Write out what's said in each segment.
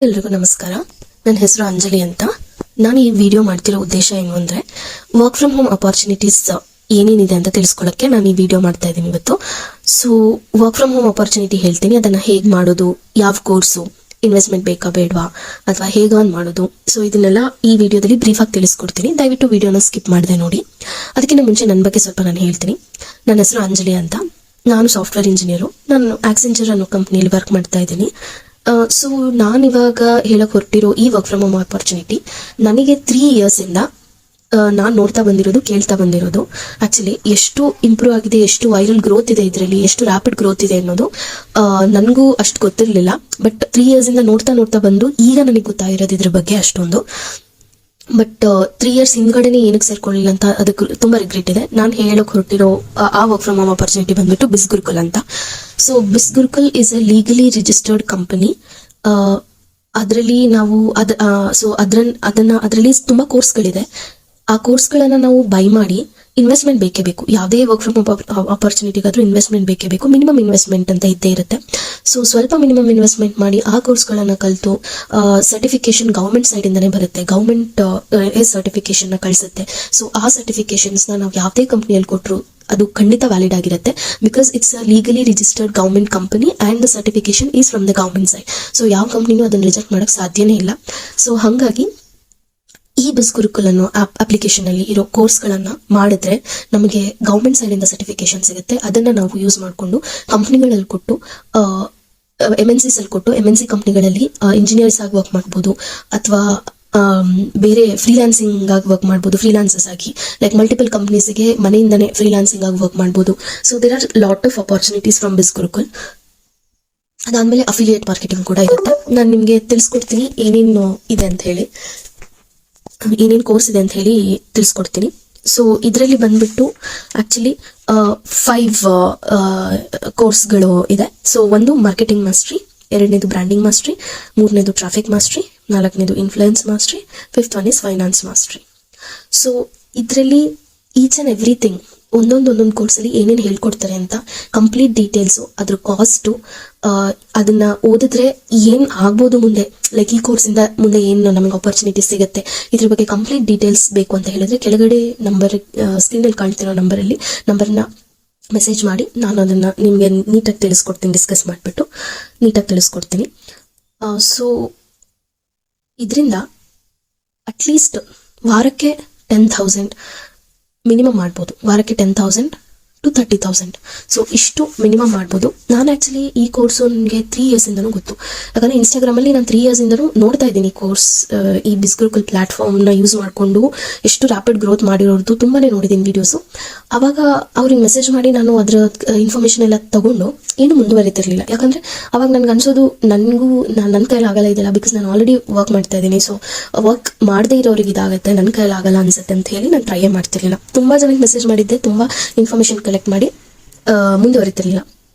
ಎಲ್ರಿಗೂ ನಮಸ್ಕಾರ. ನನ್ನ ಹೆಸರು ಅಂಜಲಿ ಅಂತ. ನಾನು ಈ ವಿಡಿಯೋ ಮಾಡ್ತಿರೋ ಉದ್ದೇಶ ಏನು ಅಂದರೆ, ವರ್ಕ್ ಫ್ರಮ್ ಹೋಮ್ ಅಪಾರ್ಚುನಿಟೀಸ್ ಏನೇನಿದೆ ಅಂತ ತಿಳಿಸ್ಕೊಳ್ಳೋಕ್ಕೆ ನಾನು ಈ ವಿಡಿಯೋ ಮಾಡ್ತಾ ಇದ್ದೀನಿ ಇವತ್ತು. So work from home opportunity ಹೇಳ್ತೀನಿ, ಅದನ್ನು ಹೇಗೆ ಮಾಡೋದು, ಯಾವ ಕೋರ್ಸು, ಇನ್ವೆಸ್ಟ್ಮೆಂಟ್ ಬೇಕಾ ಬೇಡವಾ, ಅಥವಾ ಹೇಗೆ ಆನ್ ಮಾಡೋದು. ಸೊ ಇದನ್ನೆಲ್ಲ ಈ ವಿಡಿಯೋದಲ್ಲಿ ಬ್ರೀಫಾಗಿ ತಿಳಿಸ್ಕೊಡ್ತೀನಿ. ದಯವಿಟ್ಟು ವಿಡಿಯೋನ ಸ್ಕಿಪ್ ಮಾಡದೆ ನೋಡಿ. ಅದಕ್ಕಿಂತ ಮುಂಚೆ ನನ್ನ ಬಗ್ಗೆ ಸ್ವಲ್ಪ ನಾನು ಹೇಳ್ತೀನಿ. ನನ್ನ ಹೆಸರು ಅಂಜಲಿ ಅಂತ. ನಾನು ಸಾಫ್ಟ್ವೇರ್ ಇಂಜಿನಿಯರು. ನಾನು ಆಕ್ಸೆಂಚರ್ ಅನ್ನೋ ಕಂಪ್ನಿಯಲ್ಲಿ ವರ್ಕ್ ಮಾಡ್ತಾ ಇದ್ದೀನಿ. ಸೊ ನಾನಿವಾಗ ಹೇಳಕ್ ಹೊರಟಿರೋ ಈ ವರ್ಕ್ ಫ್ರಮ್ ಹೋಮ್ ಅಪಾರ್ಚುನಿಟಿ ನನಗೆ 3 years ಇಂದ ನಾನು ನೋಡ್ತಾ ಬಂದಿರೋದು, ಕೇಳ್ತಾ ಬಂದಿರೋದು. ಆಕ್ಚುಲಿ ಎಷ್ಟು ಇಂಪ್ರೂವ್ ಆಗಿದೆ, ಎಷ್ಟು ವೈರಲ್ ಗ್ರೋತ್ ಇದೆ ಇದರಲ್ಲಿ, ಎಷ್ಟು ರ್ಯಾಪಿಡ್ ಗ್ರೋತ್ ಇದೆ ಅನ್ನೋದು ನನಗೂ ಅಷ್ಟು ಗೊತ್ತಿರಲಿಲ್ಲ. ಬಟ್ 3 years ಇಂದ ನೋಡ್ತಾ ಬಂದು ಈಗ ನನಗೆ ಗೊತ್ತಾಗಿರೋದು ಇದ್ರ ಬಗ್ಗೆ ಅಷ್ಟೊಂದು. ಬಟ್ 3 years ಹಿಂದ್ಗಡೆನೆ ಏನಕ್ಕೆ ಸೇರ್ಕೊಳ್ಳಿಲ್ಲ ಅಂತ ಅದಕ್ಕೆ ತುಂಬಾ ರಿಗ್ರೆಟ್ ಇದೆ. ನಾನು ಹೇಳಕ್ ಹೊರಟಿರೋ ಆ ವರ್ಕ್ ಫ್ರಮ್ ಹೋಮ್ ಅಪಾರ್ಚುನಿಟಿ ಬಂದ್ಬಿಟ್ಟು ಬಿಸ್ ಗುರುಕುಲ್ ಅಂತ. ಸೊ ಬಿಸ್ gurukul is A legally registered company. ಅದರಲ್ಲಿ ನಾವು ಅದರಲ್ಲಿ ತುಂಬಾ ಕೋರ್ಸ್ಗಳಿದೆ. ಆ ಕೋರ್ಸ್ಗಳನ್ನ ನಾವು ಬೈ ಮಾಡಿ, ಇನ್ವೆಸ್ಟ್ಮೆಂಟ್ ಬೇಕೇ ಬೇಕು. ಯಾವುದೇ ವರ್ಕ್ ಫ್ರಮ್ ಅಪಾರ್ಚುನಿಟಿಗಾದ್ರೂ ಇನ್ವೆಸ್ಟ್ಮೆಂಟ್ ಬೇಕೇ ಬೇಕು. ಮಿನಿಮಮ್ ಇನ್ವೆಸ್ಟ್ಮೆಂಟ್ ಅಂತ ಇದ್ದೇ ಇರುತ್ತೆ. ಸೊ ಸ್ವಲ್ಪ ಮಿನಿಮಮ್ ಇನ್ವೆಸ್ಟ್ಮೆಂಟ್ ಮಾಡಿ ಆ ಕೋರ್ಸ್ಗಳನ್ನ ಕಲಿತು ಸರ್ಟಿಫಿಕೇಶನ್ ಗೌರ್ಮೆಂಟ್ ಸೈಡ್ ಇಂದಾನೆ ಬರುತ್ತೆ. ಗೌರ್ಮೆಂಟ್ ಸರ್ಟಿಫಿಕೇಶನ್ ನ ಕಳಿಸುತ್ತೆ. ಸೊ ಆ ಸರ್ಟಿಫಿಕೇಶನ್ಸ್ ನಾವು ಯಾವುದೇ ಕಂಪ್ನಿಯಲ್ಲಿ ಕೊಟ್ಟರು ಅದು ಖಂಡಿತ ವ್ಯಾಲಿಡ್ ಆಗಿರುತ್ತೆ. Because it's a legally registered government company and the certification is from the government side. So ಯಾವ ಕಂಪ್ನಿನೂ ಅದನ್ನ ರಿಜೆಕ್ಟ್ ಮಾಡಕ್ ಸಾಧ್ಯನೇ ಇಲ್ಲ. ಸೊ ಹಾಗಾಗಿ ಈ ಬಿಸ್ ಗುರುಕುಲ್ ಅನ್ನೋ ಅಪ್ಲಿಕೇಶನ್ ಅಲ್ಲಿ ಇರೋ ಕೋರ್ಸ್ಗಳನ್ನ ಮಾಡಿದ್ರೆ ನಮಗೆ ಗೌರ್ಮೆಂಟ್ ಸೈಡ್ ಇಂದ ಸರ್ಟಿಫಿಕೇಶನ್ ಸಿಗುತ್ತೆ. ಅದನ್ನ ನಾವು ಯೂಸ್ ಮಾಡಿಕೊಂಡು ಕಂಪ್ನಿಗಳಲ್ಲಿ ಕೊಟ್ಟು, MNCs ಅಲ್ಲಿ ಕೊಟ್ಟು, MNC ಕಂಪ್ನಿಗಳಲ್ಲಿ ಇಂಜಿನಿಯರ್ಸ್ ಆಗಿ ವರ್ಕ್ ಮಾಡ್ಬೋದು, ಅಥವಾ ಬೇರೆ ಫ್ರೀಲಾನ್ಸಿಂಗ್ ಆಗಿ ವರ್ಕ್ ಮಾಡ್ಬೋದು. ಫ್ರೀಲಾನ್ಸರ್ಸ್ ಆಗಿ ಲೈಕ್ ಮಲ್ಟಿಪಲ್ ಕಂಪ್ನೀಸ್ಗೆ ಮನೆಯಿಂದನೇ ಫ್ರೀಲಾನ್ಸಿಂಗ್ ಆಗಿ ವರ್ಕ್ ಮಾಡ್ಬೋದು. So there are lot of opportunities from Bizgurukul. ಅದಾದ್ಮೇಲೆ ಅಫಿಲಿಯೇಟ್ ಮಾರ್ಕೆಟಿಂಗ್ ಕೂಡ ಇರುತ್ತೆ. ನಾನು ನಿಮಗೆ ತಿಳಿಸ್ಕೊಡ್ತೀನಿ ಏನೇನು ಇದೆ ಅಂತ ಹೇಳಿ, ಏನೇನು ಕೋರ್ಸ್ ಇದೆ ಅಂತ ಹೇಳಿ ತಿಳಿಸ್ಕೊಡ್ತೀನಿ. ಸೊ ಇದರಲ್ಲಿ ಬಂದ್ಬಿಟ್ಟು ಆಕ್ಚುಲಿ 5 ಕೋರ್ಸ್ಗಳು ಇದೆ. ಸೊ ಒಂದು ಮಾರ್ಕೆಟಿಂಗ್ ಮಾಸ್ಟ್ರಿ, 2ನೇದು ಬ್ರ್ಯಾಂಡಿಂಗ್ ಮಾಸ್ಟ್ರಿ, 3ನೇದು ಟ್ರಾಫಿಕ್ ಮಾಸ್ಟ್ರಿ, 4ನೇದು influence mastery, 5th one is finance mastery. So ಇದರಲ್ಲಿ ಈಚ್ ಅಂಡ್ ಎವ್ರಿಥಿಂಗ್ ಒಂದೊಂದು ಕೋರ್ಸಲ್ಲಿ ಏನೇನು ಹೇಳ್ಕೊಡ್ತಾರೆ ಅಂತ ಕಂಪ್ಲೀಟ್ ಡೀಟೇಲ್ಸು, ಅದ್ರ ಕಾಸ್ಟು, ಅದನ್ನ ಓದಿದ್ರೆ ಏನ್ ಆಗ್ಬೋದು ಮುಂದೆ, ಲೈಕ್ ಈ ಕೋರ್ಸಿಂದ ಮುಂದೆ ಏನು ನಮಗೆ ಆಪರ್ಚುನಿಟಿ ಸಿಗುತ್ತೆ, ಇದ್ರ ಬಗ್ಗೆ ಕಂಪ್ಲೀಟ್ ಡೀಟೇಲ್ಸ್ ಬೇಕು ಅಂತ ಹೇಳಿದ್ರೆ ಕೆಳಗಡೆ ನಂಬರ್, ಸ್ಕ್ರೀನಲ್ಲಿ ಕಾಣ್ತಿರೋ ನಂಬರ್ನ ಮೆಸೇಜ್ ಮಾಡಿ ನಾನು ಅದನ್ನ ನಿಮಗೆ ನೀಟಾಗಿ ತಿಳಿಸ್ಕೊಡ್ತೀನಿ. ಡಿಸ್ಕಸ್ ಮಾಡಿಬಿಟ್ಟು ನೀಟಾಗಿ ತಿಳಿಸ್ಕೊಡ್ತೀನಿ. ಸೊ ಇದರಿಂದ ಅಟ್ಲೀಸ್ಟ್ ವಾರಕ್ಕೆ 10,000 ಮಿನಿಮಮ್ ಮಾಡ್ಬೋದು. ವಾರಕ್ಕೆ 10,000 to 30,000. ಸೊ ಇಷ್ಟು ಮಿನಿಮಮ್ ಮಾಡ್ಬೋದು. ನಾನು ಆಕ್ಚುಲಿ ಈ ಕೋರ್ಸ್ ನನಗೆ 3 years ಇಂದನೂ ಗೊತ್ತು. ಯಾಕಂದ್ರೆ ಇನ್ಸ್ಟಾಗ್ರಾಮ್ ಅಲ್ಲಿ ನಾನು 3 years ಇಂದನೂ ನೋಡ್ತಾ ಇದ್ದೀನಿ ಕೋರ್ಸ್. ಈ ಬಿಸ್ ಗುರುಕುಲ್ ಪ್ಲಾಟ್ಫಾರ್ಮ್ ನ ಯೂಸ್ ಮಾಡಿಕೊಂಡು ಎಷ್ಟು ರ್ಯಾಪಿಡ್ ಗ್ರೋತ್ ಮಾಡಿರೋದು ತುಂಬಾನೇ ನೋಡಿದ್ದೀನಿ ವಿಡಿಯೋಸು. ಅವಾಗ ಅವ್ರಿಗೆ ಮೆಸೇಜ್ ಮಾಡಿ ನಾನು ಅದ್ರ ಇನ್ಫಾರ್ಮೇಶನ್ ಎಲ್ಲ ತಗೊಂಡು ಏನು ಮುಂದುವರಿತಿರ್ಲಿಲ್ಲ. ಯಾಕಂದ್ರೆ ಅವಾಗ ನನ್ಗೆ ಅನ್ಸೋದು ನನ್ನ ಕೈಲಿ ಆಗಲ್ಲ ಇದೆಲ್ಲ, ಬಿಕಾಸ್ ನಾನು ಆಲ್ರೆಡಿ ವರ್ಕ್ ಮಾಡ್ತಾ ಇದ್ದೀನಿ. ಸೊ ವರ್ಕ್ ಮಾಡದೇ ಇರೋರಿಗೆ ಇದಾಗುತ್ತೆ, ನನ್ನ ಕೈಲಿ ಆಗಲ್ಲ ಅನ್ಸುತ್ತೆ ಅಂತ ಹೇಳಿ ನಾನು ಟ್ರೈ ಮಾಡ್ತಿರ್ಲಿಲ್ಲ. ತುಂಬಾ ಜನಕ್ಕೆ ಮೆಸೇಜ್ ಮಾಡಿದ್ದೆ, ತುಂಬಾ ಇನ್ಫಾರ್ಮೇಶನ್ ಕಲೆಕ್ಟ್ ಮಾಡಿ ಮುಂದುವರಿತಿರ್ಲಿಲ್ಲ.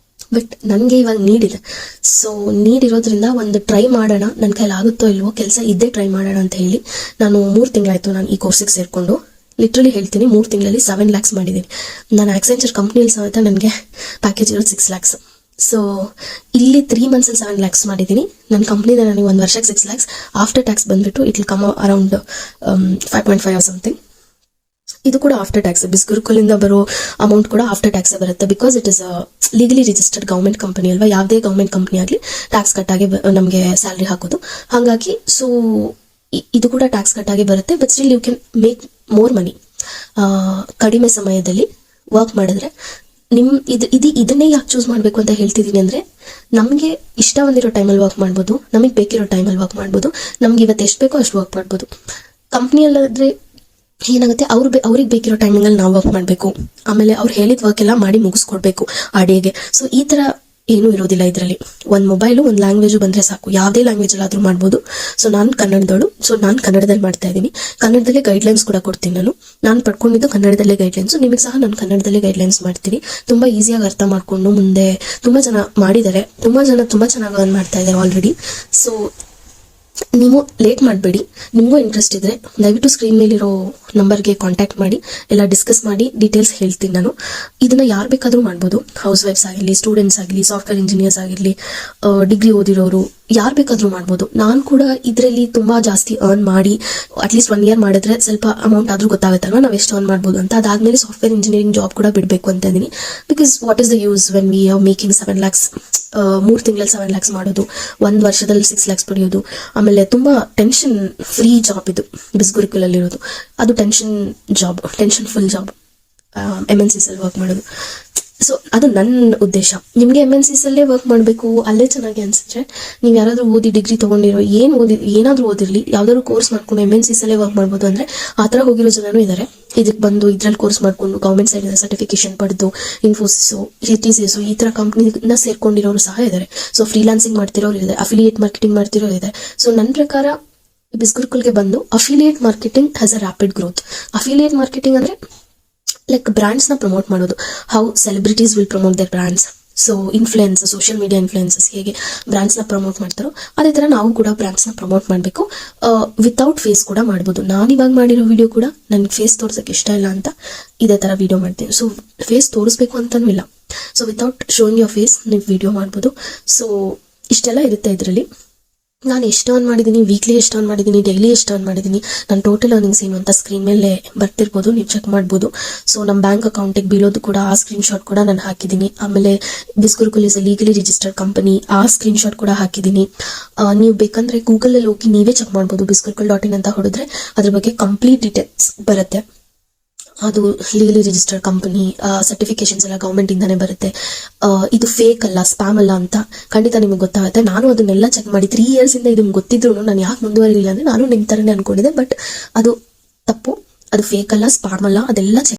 ಬಟ್ ನನಗೆ ಇವಾಗ ನೀಡಿದೆ. ಸೊ ನೀಡಿರೋದ್ರಿಂದ ಒಂದು ಟ್ರೈ ಮಾಡೋಣ, ನನ್ನ ಕೈಲಿ ಆಗುತ್ತೋ ಇಲ್ವೋ, ಕೆಲಸ ಇದ್ದೇ ಟ್ರೈ ಮಾಡೋಣ ಅಂತ ಹೇಳಿ ನಾನು 3 ತಿಂಗಳಾಯ್ತು ನಾನು ಈ ಕೋರ್ಸಿಗೆ ಸೇರ್ಕೊಂಡು. ಲಿಟ್ರಲಿ ಹೇಳ್ತೀನಿ, 3 ತಿಂಗಳಲ್ಲಿ 7 lakhs ಮಾಡಿದ್ದೀನಿ. ನಾನು ಆಕ್ಸೆಂಚರ್ ಕಂಪ್ನಿಯಲ್ಲಿ ಸಮೇತ ನನಗೆ ಪ್ಯಾಕೇಜ್ ಇರೋದು 6 lakhs. ಸೊ ಇಲ್ಲಿ 3 months ಅಲ್ಲಿ 7 lakhs ಮಾಡಿದ್ದೀನಿ. ನನ್ನ ಕಂಪ್ನಿದ ನನಗೆ 1 ವರ್ಷಕ್ಕೆ 6 lakhs. ಆಫ್ಟರ್ ಟ್ಯಾಕ್ಸ್ ಬಂದ್ಬಿಟ್ಟು it will come around 5.5 or something. ಇದು ಕೂಡ ಆಫ್ಟರ್ ಟ್ಯಾಕ್ಸ್. ಬಿಸ್ ಗುರುಕುಲ್ ಇಂದ ಬರೋ ಅಮೌಂಟ್ ಕೂಡ ಆಫ್ಟರ್ ಟ್ಯಾಕ್ಸ್ ಬರುತ್ತೆ. Because it is legally registered government company ಅಲ್ವಾ. ಯಾವುದೇ ಗೌರ್ಮೆಂಟ್ ಕಂಪನಿ ಆಗಲಿ ಟ್ಯಾಕ್ಸ್ ಕಟ್ ಆಗಿ ನಮಗೆ ಸ್ಯಾಲ್ರಿ ಹಾಕೋದು. ಹಾಗಾಗಿ ಸೊ ಇದು ಕೂಡ ಟ್ಯಾಕ್ಸ್ ಕಟ್ ಆಗಿ ಬರುತ್ತೆ. But still you can make more money. ಕಡಿಮೆ ಸಮಯದಲ್ಲಿ ವರ್ಕ್ ಮಾಡಿದ್ರೆ ಇದನ್ನೇ ಯಾಕೆ ಚೂಸ್ ಮಾಡಬೇಕು ಅಂತ ಹೇಳ್ತಿದ್ದೀನಿ ಅಂದ್ರೆ, ನಮಗೆ ಇಷ್ಟ ಬಂದಿರೋ ಟೈಮಲ್ಲಿ ವರ್ಕ್ ಮಾಡ್ಬೋದು, ನಮಗೆ ಬೇಕಿರೋ ಟೈಮಲ್ಲಿ ವರ್ಕ್ ಮಾಡ್ಬೋದು, ನಮ್ಗೆ ಇವತ್ತು ಎಷ್ಟು ಬೇಕೋ ಅಷ್ಟು ವರ್ಕ್ ಮಾಡ್ಬೋದು. ಕಂಪ್ನಿಯಲ್ಲಾದ್ರೆ ಏನಾಗುತ್ತೆ, ಅವ್ರಿಗೆ ಬೇಕಿರೋ ಟೈಮಿಂಗಲ್ಲಿ ನಾವು ವರ್ಕ್ ಮಾಡಬೇಕು, ಆಮೇಲೆ ಅವ್ರು ಹೇಳಿದ ವರ್ಕ್ ಎಲ್ಲ ಮಾಡಿ ಮುಗಿಸ್ಕೊಡ್ಬೇಕು ಆ ಡೇಗೆ. ಸೊ ಈ ತರ ಏನೂ ಇರೋದಿಲ್ಲ ಇದರಲ್ಲಿ. ಒಂದು ಮೊಬೈಲು, ಒಂದು ಲ್ಯಾಂಗ್ವೇಜು ಬಂದ್ರೆ ಸಾಕು, ಯಾವುದೇ ಲ್ಯಾಂಗ್ವೇಜಲ್ಲಿ ಆದ್ರೂ ಮಾಡ್ಬೋದು. ಸೊ ನಾನು ಕನ್ನಡದವಳು, ಸೊ ನಾನು ಕನ್ನಡದಲ್ಲಿ ಮಾಡ್ತಾ ಇದ್ದೀನಿ. ಕನ್ನಡದಲ್ಲೇ ಗೈಡ್ಲೈನ್ಸ್ ಕೂಡ ಕೊಡ್ತೀನಿ. ನಾನು ಪಡ್ಕೊಂಡಿದ್ದು ಕನ್ನಡದಲ್ಲೇ ಗೈಡ್ಲೈನ್ಸ್. ನಿಮಗೆ ಸಹ ನಾನು ಕನ್ನಡದಲ್ಲೇ ಗೈಡ್ಲೈನ್ಸ್ ಮಾಡ್ತೀನಿ. ತುಂಬಾ ಈಸಿಯಾಗಿ ಅರ್ಥ ಮಾಡ್ಕೊಂಡು ಮುಂದೆ ತುಂಬಾ ಜನ ಮಾಡಿದ್ದಾರೆ, ತುಂಬಾ ಚೆನ್ನಾಗಿ ಅರ್ನ್ ಮಾಡ್ತಾ ಇದ್ದಾರೆ ಆಲ್ರೆಡಿ. ಸೊ ನೀವು ಲೇಟ್ ಮಾಡಬೇಡಿ. ನಿಮಗೂ ಇಂಟ್ರೆಸ್ಟ್ ಇದ್ರೆ ದಯವಿಟ್ಟು ಸ್ಕ್ರೀನ್ ಮೇಲಿರೋ ನಂಬರ್ಗೆ ಕಾಂಟ್ಯಾಕ್ಟ್ ಮಾಡಿ, ಎಲ್ಲ ಡಿಸ್ಕಸ್ ಮಾಡಿ ಡೀಟೇಲ್ಸ್ ಹೇಳ್ತೀನಿ ನಾನು. ಇದನ್ನ ಯಾರು ಬೇಕಾದ್ರೂ ಮಾಡ್ಬೋದು. ಹೌಸ್ ವೈಫ್ಸ್ ಆಗಿರಲಿ, ಸ್ಟೂಡೆಂಟ್ಸ್ ಆಗಲಿ, ಸಾಫ್ಟ್ವೇರ್ ಇಂಜಿನಿಯರ್ಸ್ ಆಗಿರಲಿ, ಡಿಗ್ರಿ ಓದಿರೋರು, ಯಾರು ಬೇಕಾದ್ರೂ ಮಾಡ್ಬೋದು. ನಾನು ಕೂಡ ಇದರಲ್ಲಿ ತುಂಬಾ ಜಾಸ್ತಿ ಅರ್ನ್ ಮಾಡಿ ಅಟ್ಲೀಸ್ಟ್ 1 year ಮಾಡಿದ್ರೆ ಸ್ವಲ್ಪ ಅಮೌಂಟ್ ಆದ್ರೂ ಗೊತ್ತಾಗುತ್ತಲ್ವಾ ನಾವು ಎಷ್ಟು ಅರ್ನ್ ಮಾಡ್ಬೋದು ಅಂತ. ಅದಾದ್ಮೇಲೆ ಸಾಫ್ಟ್ವೇರ್ ಇಂಜಿನಿಯರಿಂಗ್ ಜಾಬ್ ಕೂಡ ಬಿಡಬೇಕು ಅಂತ ಇದೀನಿ. Because what is the use when we are making 7 lakhs, 3 ತಿಂಗಳಲ್ಲಿ 7 lakhs ಮಾಡೋದು, 1 ವರ್ಷದಲ್ಲಿ 6 lakhs ಪಡೆಯೋದು. ಆಮೇಲೆ ತುಂಬಾ ಟೆನ್ಷನ್ ಫ್ರೀ ಜಾಬ್ ಇದು ಬಿಸ್ಗುರುಕುಲಲ್ಲಿ ಇರೋದು. ಅದು ಟೆನ್ಷನ್ ಫುಲ್ ಜಾಬ್, MNCs ಅಲ್ಲಿ ವರ್ಕ್ ಮಾಡೋದು. ಸೊ ಅದು ನನ್ನ ಉದ್ದೇಶ. ನಿಮ್ಗೆ MNCs ಅಲ್ಲೇ ವರ್ಕ್ ಮಾಡಬೇಕು, ಅಲ್ಲೇ ಚೆನ್ನಾಗಿ ಅನ್ಸಿದ್ರೆ ನೀವು ಯಾರಾದ್ರೂ ಓದಿ ಡಿಗ್ರಿ ತಗೊಂಡಿರೋ ಏನಾದ್ರೂ ಓದಿರ್ಲಿ, ಯಾವ್ದಾದ್ರು ಕೋರ್ಸ್ ಮಾಡ್ಕೊಂಡು MNCs ಅಲ್ಲೇ ವರ್ಕ್ ಮಾಡ್ಬೋದು ಅಂದ್ರೆ ಆ ತರ ಹೋಗಿರೋ ಜನನು ಇದಾರೆ. ಇದಕ್ಕೆ ಬಂದು ಇದ್ರಲ್ಲಿ ಕೋರ್ಸ್ ಮಾಡ್ಕೊಂಡು ಗೌರ್ಮೆಂಟ್ ಸೈಡ್ ಸರ್ಟಿಫಿಕೇಶನ್ ಪಡೆದು ಇನ್ಫೋಸಿಸ್, HTCS ಈ ತರ ಕಂಪ್ನಿನ ಸೇರ್ಕೊಂಡಿರೋರು ಸಹ ಇದಾರೆ. ಸೊ ಫ್ರೀಲಾನ್ಸಿಂಗ್ ಮಾಡ್ತಿರೋರು ಇದೆ, ಅಫಿಲಿಯೇಟ್ ಮಾರ್ಕೆಟಿಂಗ್ ಮಾಡ್ತಿರೋರು ಇದೆ. ಸೊ ನನ್ನ ಪ್ರಕಾರ ಬಿಸ್ಗುರುಕುಲ್ಗೆ ಬಂದು affiliate marketing has a rapid growth. Affiliate marketing ಅಂದ್ರೆ ಲೈಕ್ ಬ್ರ್ಯಾಂಡ್ಸ್ ನ ಪ್ರಮೋಟ್ ಮಾಡೋದು. How celebrities will promote their brands. So influence, social media influencers ಹೇಗೆ ಬ್ರ್ಯಾಂಡ್ಸ್ ನ ಪ್ರಮೋಟ್ ಮಾಡ್ತಾರೋ ಅದೇ ತರ ನಾವು ಕೂಡ ಬ್ರ್ಯಾಂಡ್ಸ್ ನ ಪ್ರಮೋಟ್ ಮಾಡಬೇಕು. ವಿತೌಟ್ ಫೇಸ್ ಕೂಡ ಮಾಡ್ಬೋದು. ನಾನು ಇವಾಗ ಮಾಡಿರೋ ವಿಡಿಯೋ ಕೂಡ ನನ್ಗೆ ಫೇಸ್ ತೋರ್ಸಕ್ಕೆ ಇಷ್ಟ ಇಲ್ಲ ಅಂತ ಇದೇ ತರ ವಿಡಿಯೋ ಮಾಡ್ತೀನಿ. ಸೊ ಫೇಸ್ ತೋರಿಸ್ಬೇಕು ಅಂತಾನೂ ಇಲ್ಲ. So without showing your face ನೀವು ವಿಡಿಯೋ ಮಾಡ್ಬೋದು. ಸೊ ಇಷ್ಟೆಲ್ಲ ಇರುತ್ತೆ ಇದರಲ್ಲಿ. ನಾನು ಎಷ್ಟು ಅರ್ನ್ ಮಾಡಿದ್ದೀನಿ, ವೀಕ್ಲಿ ಎಷ್ಟು ಅರ್ನ್ ಮಾಡಿದ್ದೀನಿ, ಡೈಲಿ ಎಷ್ಟು ಅರ್ನ್ ಮಾಡಿದ್ದೀನಿ, ನನ್ನ ಟೋಟಲ್ ಅರ್ನಿಂಗ್ಸ್ ಏನು ಅಂತ ಸ್ಕ್ರೀನ್ ಮೇಲೆ ಬರ್ತಿರ್ಬೋದು, ನೀವು ಚೆಕ್ ಮಾಡ್ಬೋದು. ಸೊ ನಮ್ಮ ಬ್ಯಾಂಕ್ ಅಕೌಂಟಿಗೆ ಬೀಳೋದು ಕೂಡ ಆ ಸ್ಕ್ರೀನ್ ಶಾಟ್ ಕೂಡ ನಾನು ಹಾಕಿದ್ದೀನಿ. ಆಮೇಲೆ ಬಿಸ್ಗುರುಕುಲ್ ಇಸ್ ಲೀಗಲಿ ರಿಜಿಸ್ಟರ್ಡ್ ಕಂಪನಿ, ಆ ಸ್ಕ್ರೀನ್ ಶಾಟ್ ಕೂಡ ಹಾಕಿದ್ದೀನಿ. ನೀವು ಬೇಕಂದ್ರೆ ಗೂಗಲಲ್ಲಿ ಹೋಗಿ ನೀವೇ ಚೆಕ್ ಮಾಡ್ಬೋದು. bisgurukul.in ಅಂತ ಹೊಡೆದ್ರೆ ಅದ್ರ ಬಗ್ಗೆ ಕಂಪ್ಲೀಟ್ ಡೀಟೇಲ್ಸ್ ಬರುತ್ತೆ. ಅದು ಲೀಗಲಿ ರಿಜಿಸ್ಟರ್ಡ್ ಕಂಪನಿ, ಸರ್ಟಿಫಿಕೇಶನ್ಸ್ ಎಲ್ಲ ಗೌರ್ಮೆಂಟ್ ಇಂದಾನೆ ಬರುತ್ತೆ. ಇದು ಫೇಕ್ ಅಲ್ಲ, ಸ್ಪ್ಯಾಮ್ ಅಲ್ಲ ಅಂತ ಖಂಡಿತ ನಿಮಗೆ ಗೊತ್ತಾಗುತ್ತೆ. ನಾನು ಅದನ್ನೆಲ್ಲ ಚೆಕ್ ಮಾಡಿ 3 years ಇಂದ ಇದನ್ನ ಗೊತ್ತಿದ್ರು ನಾನು ಯಾಕೆ ಮುಂದುವರಿಲಿಲ್ಲ ಅಂದ್ರೆ ನಾನು ನಿಮ್ ತರನೇ ಅನ್ಕೊಂಡಿದ್ದೆ. ಬಟ್ ಅದು ತಪ್ಪು, ಅದು ಫೇಕ್ ಅಲ್ಲ, ಸ್ಪ್ಯಾಮ್ ಅಲ್ಲ, ಅದೆಲ್ಲ ಚೆಕ್